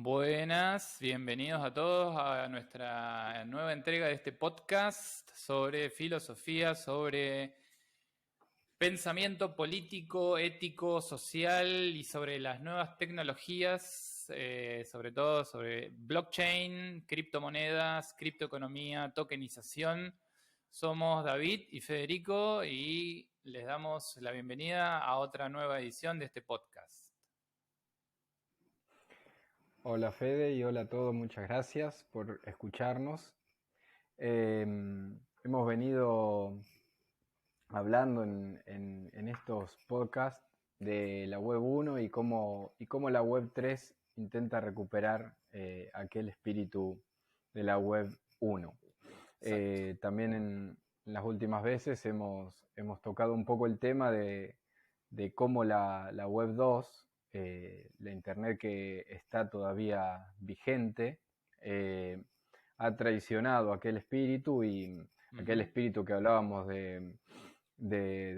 Buenas, bienvenidos a todos a nuestra nueva entrega de este podcast sobre filosofía, sobre pensamiento político, ético, social y sobre las nuevas tecnologías, sobre todo sobre blockchain, criptomonedas, criptoeconomía, tokenización. Somos David y Federico y les damos la bienvenida a otra nueva edición de este podcast. Hola Fede y hola a todos, muchas gracias por escucharnos. Hemos venido hablando en estos podcasts de la web 1 y cómo la web 3 intenta recuperar aquel espíritu de la web 1. También en las últimas veces hemos tocado un poco el tema de cómo la web 2, la internet que está todavía vigente, ha traicionado aquel espíritu y aquel espíritu que hablábamos de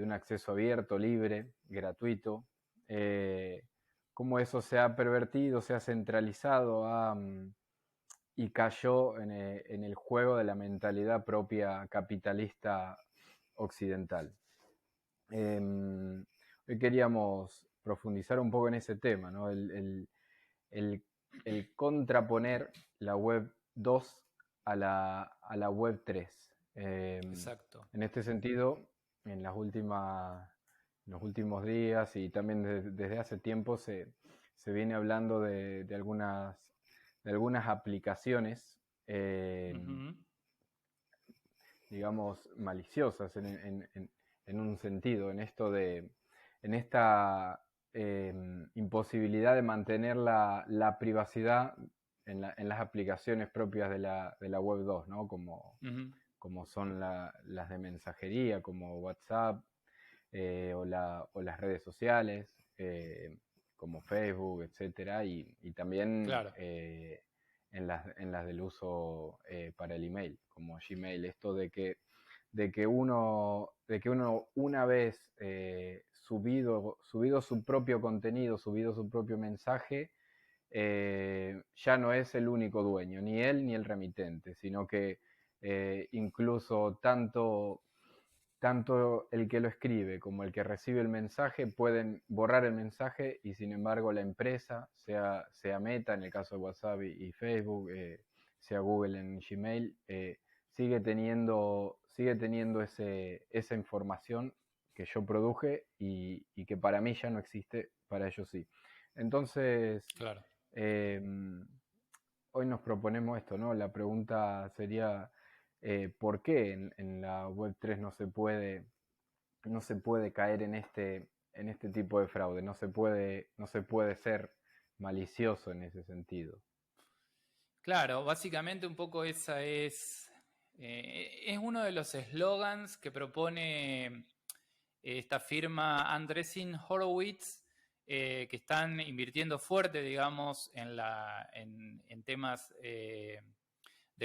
un acceso abierto, libre, gratuito, cómo eso se ha pervertido, se ha centralizado y cayó en el juego de la mentalidad propia capitalista occidental. Hoy queríamos profundizar un poco en ese tema, ¿no? El contraponer la web 2 a la web 3. Exacto. En este sentido, en los últimos días y también desde hace tiempo se viene hablando de algunas aplicaciones, digamos, maliciosas en un sentido, en esta imposibilidad de mantener la privacidad en las aplicaciones propias de la web 2, ¿no? Como son las de mensajería, como WhatsApp, o las redes sociales, como Facebook, etcétera, y también Claro. en las del uso para el email, como Gmail. Esto de que uno una vez subido su propio contenido, subido su propio mensaje, ya no es el único dueño, ni él ni el remitente, sino que incluso tanto el que lo escribe como el que recibe el mensaje pueden borrar el mensaje y sin embargo la empresa, sea Meta en el caso de WhatsApp y Facebook, sea Google en Gmail, sigue teniendo esa información que yo produje y que para mí ya no existe, para ellos sí. Entonces, Claro. eh, hoy nos proponemos esto, ¿no? La pregunta sería, ¿por qué en la web 3 no se puede caer en este tipo de fraude? No se puede ser malicioso en ese sentido. Claro, básicamente un poco esa es uno de los eslogans que propone esta firma Andreessen Horowitz, que están invirtiendo fuerte, digamos, en temas de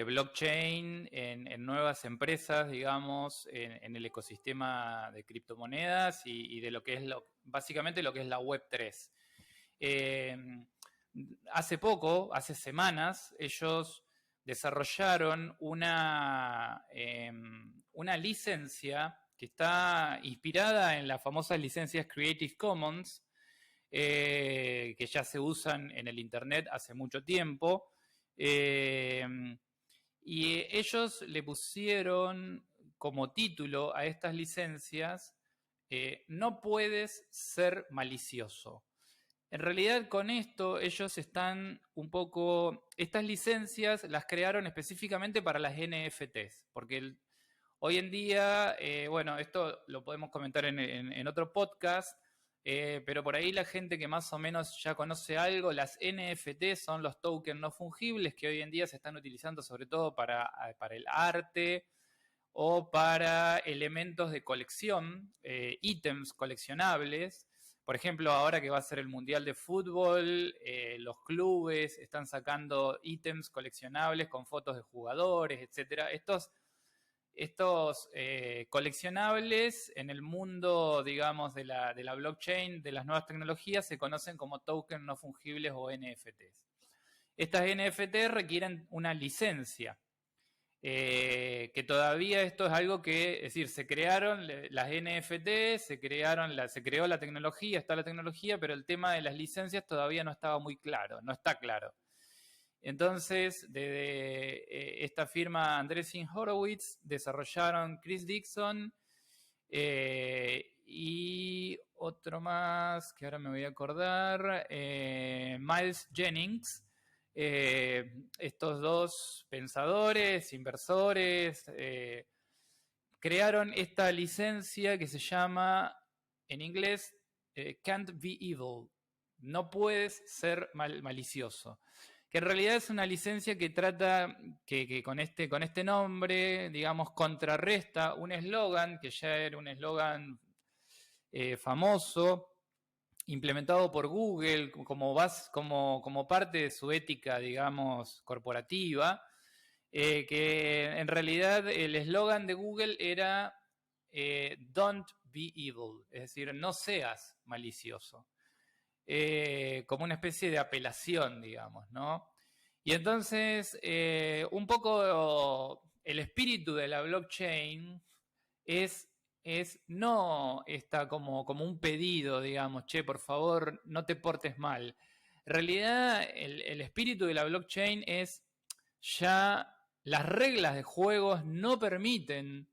blockchain, en nuevas empresas, digamos, en el ecosistema de criptomonedas y de lo que es básicamente lo que es la web 3. Eh, hace semanas, ellos desarrollaron una licencia que está inspirada en las famosas licencias Creative Commons, que ya se usan en el Internet hace mucho tiempo. Y ellos le pusieron como título a estas licencias, no puedes ser malicioso. En realidad con esto ellos están un poco, estas licencias las crearon específicamente para las NFTs, porque hoy en día, bueno, esto lo podemos comentar en otro podcast, pero por ahí la gente que más o menos ya conoce algo, las NFT son los tokens no fungibles que hoy en día se están utilizando sobre todo para el arte o para elementos de colección, ítems coleccionables. Por ejemplo, ahora que va a ser el Mundial de Fútbol, los clubes están sacando ítems coleccionables con fotos de jugadores, etcétera. Estos coleccionables en el mundo, digamos, de la blockchain, de las nuevas tecnologías, se conocen como tokens no fungibles o NFTs. Estas NFT requieren una licencia. Que todavía esto es algo que, es decir, se crearon las NFT, se creó la tecnología, está la tecnología, pero el tema de las licencias todavía no estaba muy claro, no está claro. Entonces, desde esta firma Andreessen Horowitz desarrollaron Chris Dixon y otro más que ahora me voy a acordar, Miles Jennings. Estos dos pensadores, inversores, crearon esta licencia que se llama, en inglés, Can't Be Evil. No puedes ser malicioso. Que en realidad es una licencia que trata, que con este nombre, digamos, contrarresta un eslogan, que ya era un eslogan famoso, implementado por Google como parte de su ética, digamos, corporativa, que en realidad el eslogan de Google era Don't be evil, es decir, no seas malicioso, como una especie de apelación, digamos, ¿no? Y entonces, un poco el espíritu de la blockchain es no está como un pedido, digamos, che, por favor, no te portes mal. En realidad, el espíritu de la blockchain es ya las reglas de juegos no permiten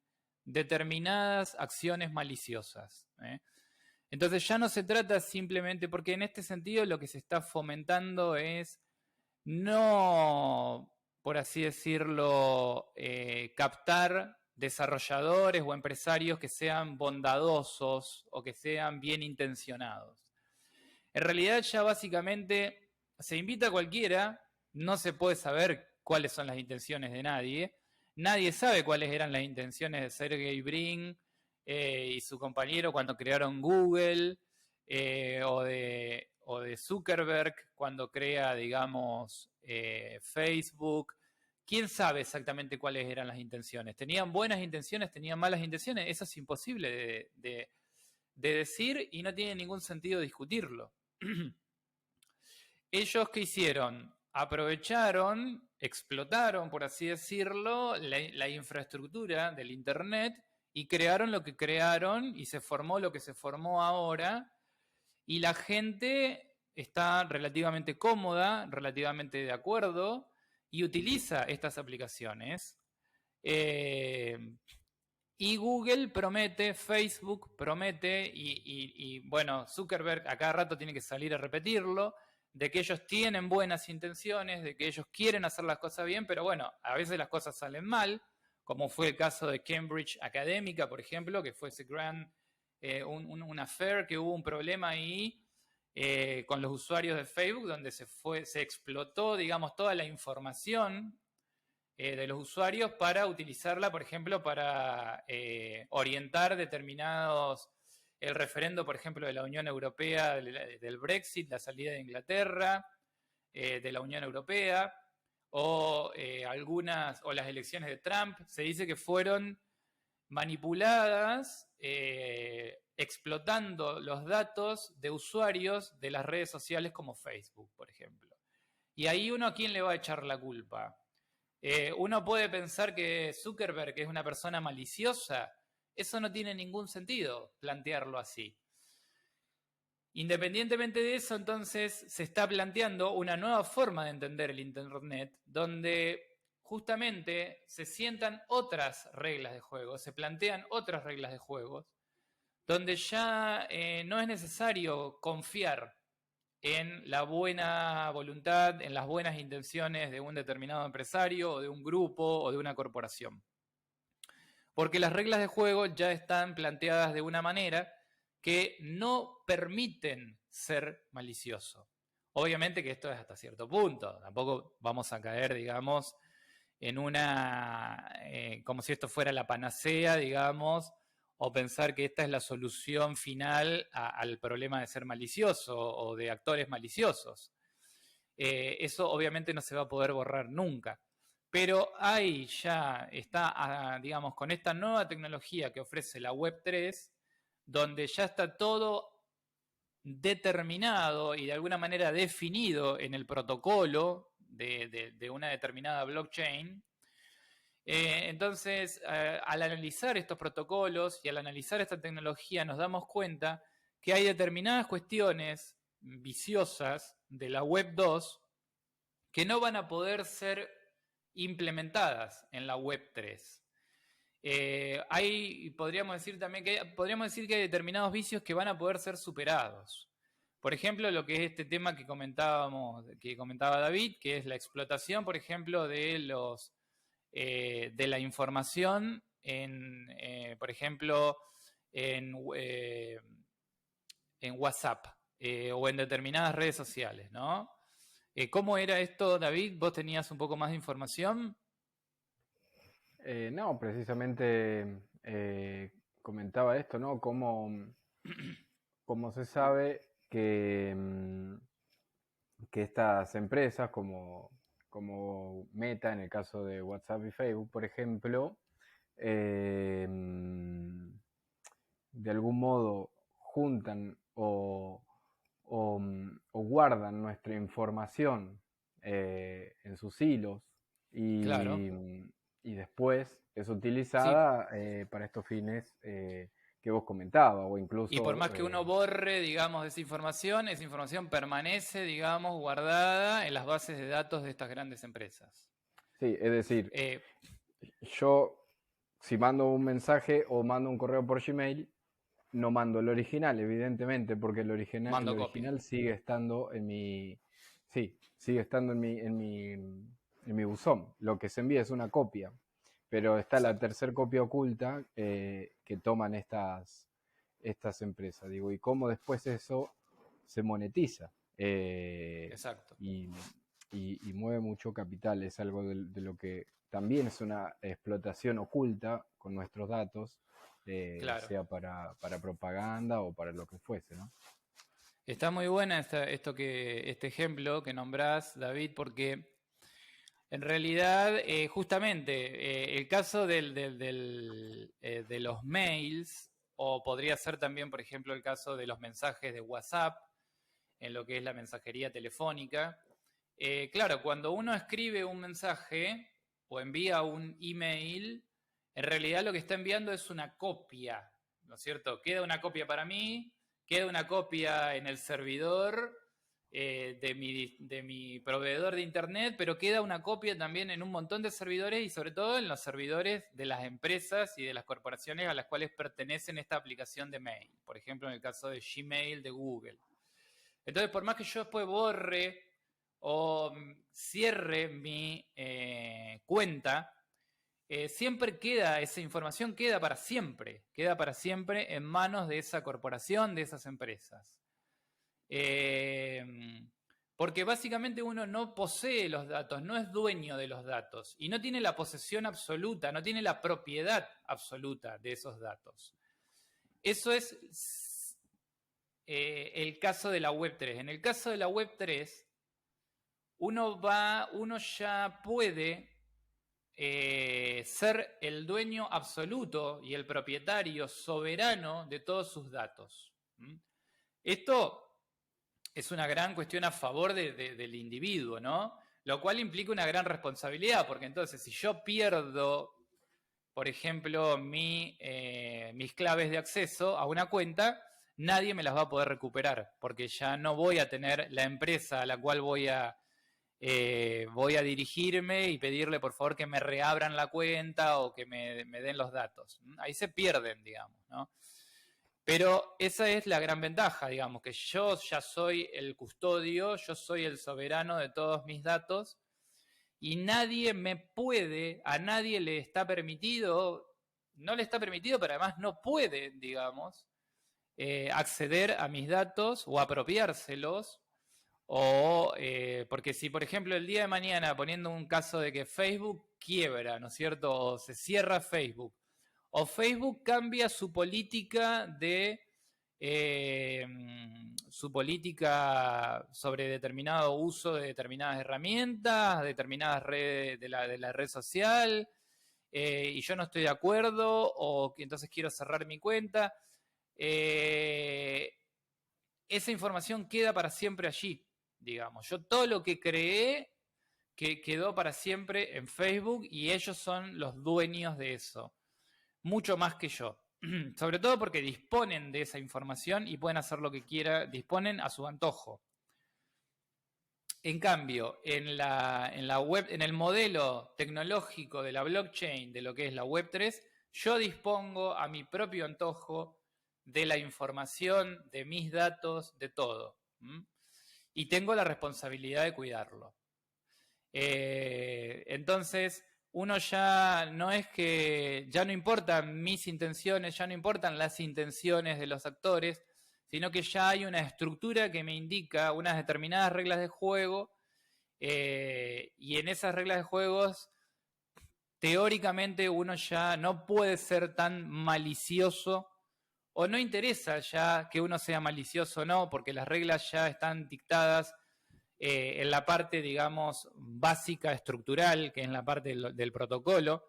determinadas acciones maliciosas. Entonces ya no se trata simplemente, porque en este sentido lo que se está fomentando es no, por así decirlo, captar desarrolladores o empresarios que sean bondadosos o que sean bien intencionados. En realidad ya básicamente se invita a cualquiera, no se puede saber cuáles son las intenciones de nadie, nadie sabe cuáles eran las intenciones de Sergey Brin y su compañero cuando crearon Google, o de Zuckerberg cuando crea, digamos, Facebook. ¿Quién sabe exactamente cuáles eran las intenciones? ¿Tenían buenas intenciones? ¿Tenían malas intenciones? Eso es imposible de decir y no tiene ningún sentido discutirlo. ¿Ellos qué hicieron? Aprovecharon, explotaron, por así decirlo, la infraestructura del Internet y crearon lo que crearon y se formó lo que se formó ahora, y la gente está relativamente cómoda, relativamente de acuerdo y utiliza estas aplicaciones. Y Google promete, Facebook promete, y bueno, Zuckerberg a cada rato tiene que salir a repetirlo, de que ellos tienen buenas intenciones, de que ellos quieren hacer las cosas bien, pero bueno, a veces las cosas salen mal, como fue el caso de Cambridge Académica, por ejemplo, que fue ese un affair, que hubo un problema ahí con los usuarios de Facebook, donde se explotó, digamos, toda la información de los usuarios para utilizarla, por ejemplo, para orientar el referendo, por ejemplo, de la Unión Europea, del Brexit, la salida de Inglaterra, de la Unión Europea, o las elecciones de Trump. Se dice que fueron manipuladas, explotando los datos de usuarios de las redes sociales como Facebook, por ejemplo. Y ahí uno, ¿a quién le va a echar la culpa? Uno puede pensar que Zuckerberg es una persona maliciosa. Eso no tiene ningún sentido plantearlo así. Independientemente de eso, entonces se está planteando una nueva forma de entender el Internet, donde justamente se sientan otras reglas de juego, se plantean otras reglas de juego, donde ya no es necesario confiar en la buena voluntad, en las buenas intenciones de un determinado empresario o de un grupo o de una corporación. Porque las reglas de juego ya están planteadas de una manera que no permiten ser malicioso. Obviamente que esto es hasta cierto punto, tampoco vamos a caer, digamos, en como si esto fuera la panacea, digamos, o pensar que esta es la solución final al problema de ser malicioso o de actores maliciosos. Eso obviamente no se va a poder borrar nunca. Pero ahí ya está, digamos, con esta nueva tecnología que ofrece la Web3, donde ya está todo determinado y de alguna manera definido en el protocolo de una determinada blockchain. Entonces, al analizar estos protocolos y al analizar esta tecnología, nos damos cuenta que hay determinadas cuestiones viciosas de la Web 2 que no van a poder ser implementadas en la Web 3. Podríamos decir que hay determinados vicios que van a poder ser superados. Por ejemplo, lo que es este tema que comentaba David, que es la explotación, por ejemplo, de la información por ejemplo, en WhatsApp o en determinadas redes sociales, ¿no? ¿Cómo era esto, David? ¿Vos tenías un poco más de información? No, precisamente comentaba esto, ¿no? Cómo se sabe que estas empresas como Meta, en el caso de WhatsApp y Facebook, por ejemplo, de algún modo juntan o guardan nuestra información en sus hilos Claro. y después es Sí. utilizada para estos fines que vos comentabas, o Y por incluso más que uno borre, digamos, esa información permanece, digamos, guardada en las bases de datos de estas grandes empresas. sí, es decir, Eh, yo si mando un mensaje o mando un correo por Gmail, no mando el original, evidentemente, porque el Mando copia. original sigue estando en mi, sí, sigue estando en mi buzón. Lo que se envía es una copia, pero está la Exacto. tercer copia oculta que toman estas empresas, digo, y cómo después eso se monetiza Exacto. y mueve mucho capital, es algo de lo que también es una explotación oculta con nuestros datos, Claro. sea para propaganda o para lo que fuese, ¿no? Está muy buena este ejemplo que nombrás, David, porque en realidad, justamente, el caso de los mails, o podría ser también, por ejemplo, el caso de los mensajes de WhatsApp, en lo que es la mensajería telefónica. Claro, cuando uno escribe un mensaje o envía un email, en realidad lo que está enviando es una copia, ¿no es cierto? Queda una copia para mí, queda una copia en el servidor de mi proveedor de internet, pero queda una copia también en un montón de servidores y sobre todo en los servidores de las empresas y de las corporaciones a las cuales pertenecen esta aplicación de mail. Por ejemplo, en el caso de Gmail de Google. Entonces, por más que yo después borre o cierre mi cuenta, siempre queda, esa información queda para siempre en manos de esa corporación, de esas empresas. Porque básicamente uno no posee los datos, no es dueño de los datos y no tiene la posesión absoluta, no tiene la propiedad absoluta de esos datos. Eso es el caso de la Web 3. En el caso de la Web 3, uno ya puede ser el dueño absoluto y el propietario soberano de todos sus datos. Esto es una gran cuestión a favor del individuo, ¿no? Lo cual implica una gran responsabilidad, porque entonces si yo pierdo, por ejemplo, mis claves de acceso a una cuenta, nadie me las va a poder recuperar, porque ya no voy a tener la empresa a la cual voy a dirigirme y pedirle por favor que me reabran la cuenta o que me den los datos. Ahí se pierden, digamos, ¿no? Pero esa es la gran ventaja, digamos, que yo ya soy el custodio, yo soy el soberano de todos mis datos y a nadie le está permitido, no le está permitido, pero además no puede, digamos, acceder a mis datos o apropiárselos. Porque si, por ejemplo, el día de mañana, poniendo un caso de que Facebook quiebra, ¿no es cierto? O se cierra Facebook, o Facebook cambia eh, su política sobre determinado uso de determinadas herramientas, determinadas redes de la red social, y yo no estoy de acuerdo, o que entonces quiero cerrar mi cuenta, esa información queda para siempre allí, digamos. Yo todo lo que creé que quedó para siempre en Facebook y ellos son los dueños de eso, mucho más que yo. Sobre todo porque disponen de esa información y pueden hacer lo que quieran, disponen a su antojo. En cambio, en la web, en el modelo tecnológico de la blockchain, de lo que es la Web3, yo dispongo a mi propio antojo de la información, de mis datos, de todo. Y tengo la responsabilidad de cuidarlo. Entonces, uno ya no es que, ya no importan mis intenciones, ya no importan las intenciones de los actores, sino que ya hay una estructura que me indica unas determinadas reglas de juego, y en esas reglas de juegos, teóricamente uno ya no puede ser tan malicioso, o no interesa ya que uno sea malicioso o no, porque las reglas ya están dictadas en la parte, digamos, básica, estructural, que es la parte del protocolo,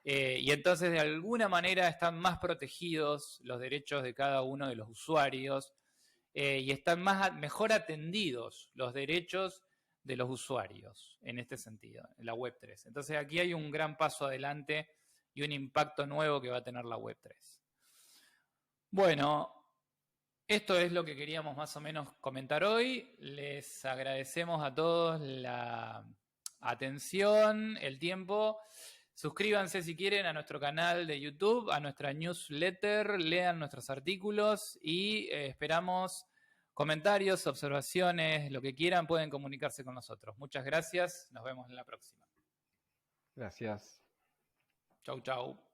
y entonces de alguna manera están más protegidos los derechos de cada uno de los usuarios, y están mejor atendidos los derechos de los usuarios en este sentido, en la Web3. Entonces aquí hay un gran paso adelante y un impacto nuevo que va a tener la Web3. Bueno, esto es lo que queríamos más o menos comentar hoy. Les agradecemos a todos la atención, el tiempo. Suscríbanse si quieren a nuestro canal de YouTube, a nuestra newsletter, lean nuestros artículos y esperamos comentarios, observaciones, lo que quieran, pueden comunicarse con nosotros. Muchas gracias, nos vemos en la próxima. Gracias. Chau, chau.